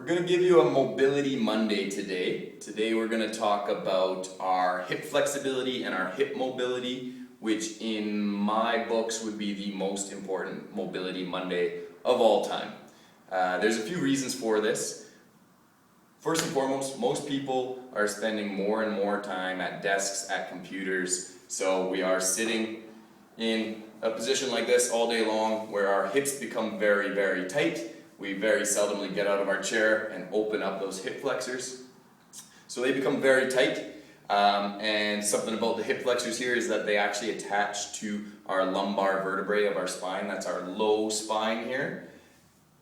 going to give you a Mobility Monday today. Today we're going to talk about our hip flexibility and our hip mobility, which in my books would be the most important Mobility Monday of all time. There's a few reasons for this. First and foremost, most people are spending more and more time at desks, at computers, so we are sitting in a position like this all day long where our hips become very, very tight. We very seldomly get out of our chair and open up those hip flexors. So they become very tight, and something about the hip flexors here is that they actually attach to our lumbar vertebrae of our spine. That's our low spine here.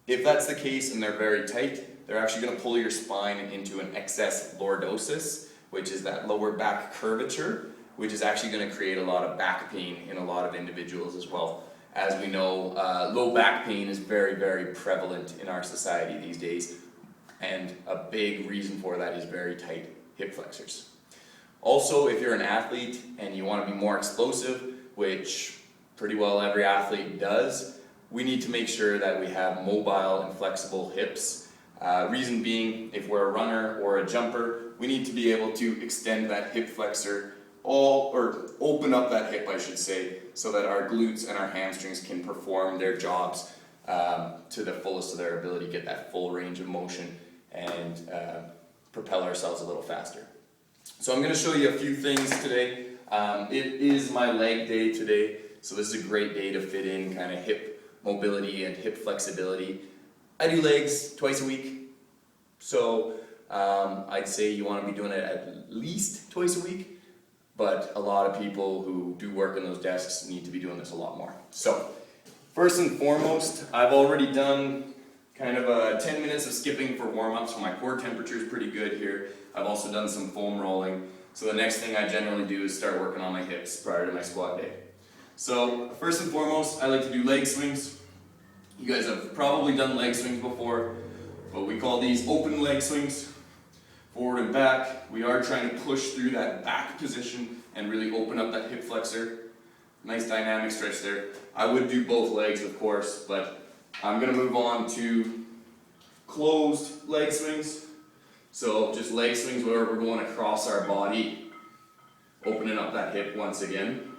If that's the case and they're very tight, they're actually going to pull your spine into an excess lordosis, which is that lower back curvature, which is actually going to create a lot of back pain in a lot of individuals as well. As we know, low back pain is very, very prevalent in our society these days, and a big reason for that is very tight hip flexors. Also, if you're an athlete and you want to be more explosive, which pretty well every athlete does, we need to make sure that we have mobile and flexible hips. Reason being, if we're a runner or a jumper, we need to be able to extend that hip flexor or open up that hip, I should say, so that our glutes and our hamstrings can perform their jobs to the fullest of their ability, get that full range of motion, and propel ourselves a little faster. So I'm going to show you a few things today. It is my leg day today, so this is a great day to fit in kind of hip mobility and hip flexibility. I do legs twice a week, so I'd say you want to be doing it at least twice a week. But a lot of people who do work in those desks need to be doing this a lot more. So, first and foremost, I've already done kind of 10 minutes of skipping for warm-up, so my core temperature is pretty good here. I've also done some foam rolling. So the next thing I generally do is start working on my hips prior to my squat day. So, first and foremost, I like to do leg swings. You guys have probably done leg swings before, but we call these open leg swings. Forward and back, we are trying to push through that back position and really open up that hip flexor. Nice dynamic stretch there. I would do both legs, of course, but I'm going to move on to closed leg swings. So just leg swings where we're going across our body, opening up that hip once again.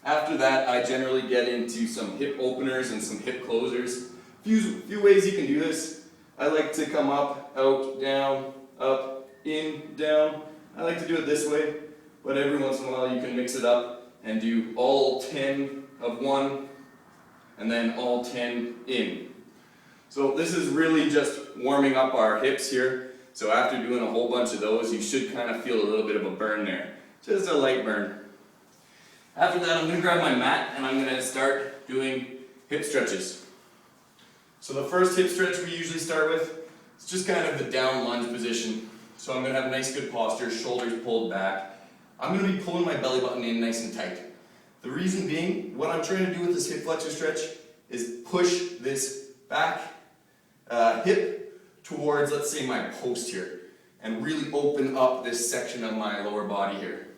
After that, I generally get into some hip openers and some hip closers. Few ways you can do this. I like to come up, out, down, up, in, down. I like to do it this way, but every once in a while you can mix it up and do all 10 of one, and then all 10 in. So this is really just warming up our hips here. So after doing a whole bunch of those, you should kind of feel a little bit of a burn there. Just a light burn. After that, I'm going to grab my mat and I'm going to start doing hip stretches. So the first hip stretch we usually start with is just kind of the down lunge position. So I'm going to have a nice good posture, shoulders pulled back. I'm going to be pulling my belly button in nice and tight. The reason being, what I'm trying to do with this hip flexor stretch is push this back hip towards, let's say, my post here, and really open up this section of my lower body here.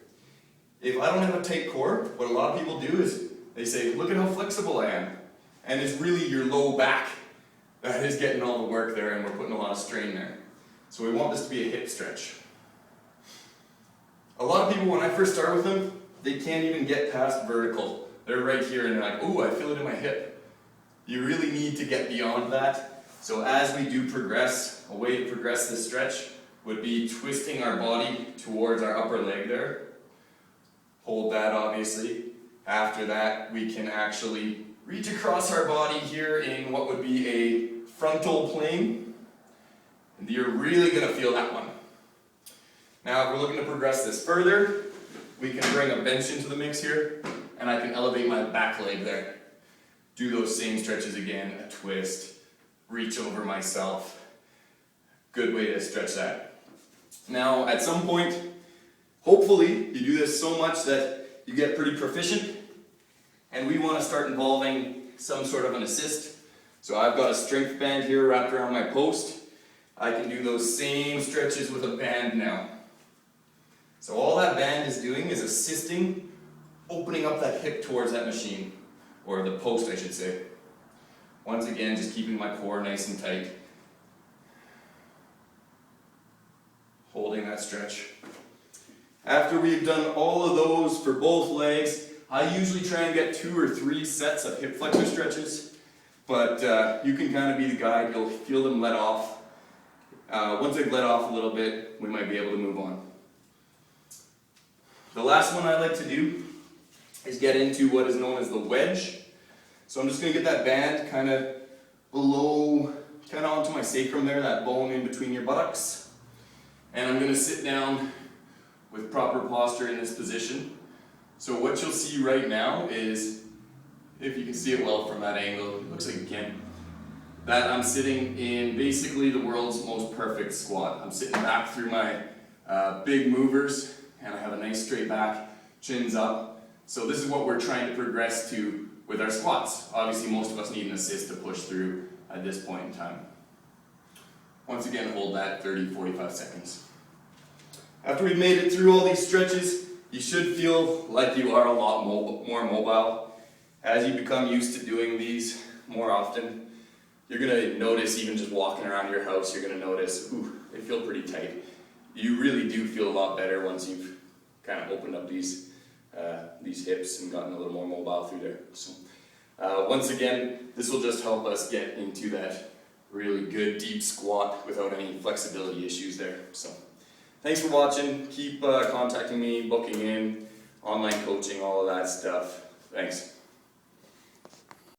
If I don't have a tight core, what a lot of people do is they say, look at how flexible I am. And it's really your low back that is getting all the work there, and we're putting a lot of strain there. So we want this to be a hip stretch. A lot of people, when I first start with them, they can't even get past vertical. They're right here and they're like, ooh, I feel it in my hip. You really need to get beyond that. So as we do progress, a way to progress this stretch would be twisting our body towards our upper leg there. Hold that, obviously. After that, we can actually reach across our body here in what would be a frontal plane. And you're really going to feel that one. Now, if we're looking to progress this further, we can bring a bench into the mix here, and I can elevate my back leg there. Do those same stretches again, a twist, reach over myself. Good way to stretch that. Now, at some point, hopefully, you do this so much that you get pretty proficient, and we want to start involving some sort of an assist. So I've got a strength band here wrapped around my post. I can do those same stretches with a band now. So all that band is doing is assisting, opening up that hip towards that machine, or the post I should say. Once again, just keeping my core nice and tight. Holding that stretch. After we've done all of those for both legs, I usually try and get 2 or 3 sets of hip flexor stretches, but you can kind of be the guide. You'll feel them let off. Once they've let off a little bit, we might be able to move on. The last one I like to do is get into what is known as the wedge. So I'm just going to get that band kind of below, kind of onto my sacrum there, that bone in between your buttocks. And I'm going to sit down with proper posture in this position. So what you'll see right now is, if you can see it well from that angle, it looks like you can, that I'm sitting in basically the world's most perfect squat. I'm sitting back through my big movers, and I have a nice straight back, chins up. So this is what we're trying to progress to with our squats. Obviously most of us need an assist to push through at this point in time. Once again, hold that 30-45 seconds. After we've made it through all these stretches, you should feel like you are a lot more mobile. As you become used to doing these more often, you're going to notice, even just walking around your house, you're going to notice, ooh, they feel pretty tight. You really do feel a lot better once you've kind of opened up these hips and gotten a little more mobile through there. So, once again, this will just help us get into that really good deep squat without any flexibility issues there. So, thanks for watching. Keep contacting me, booking in, online coaching, all of that stuff. Thanks.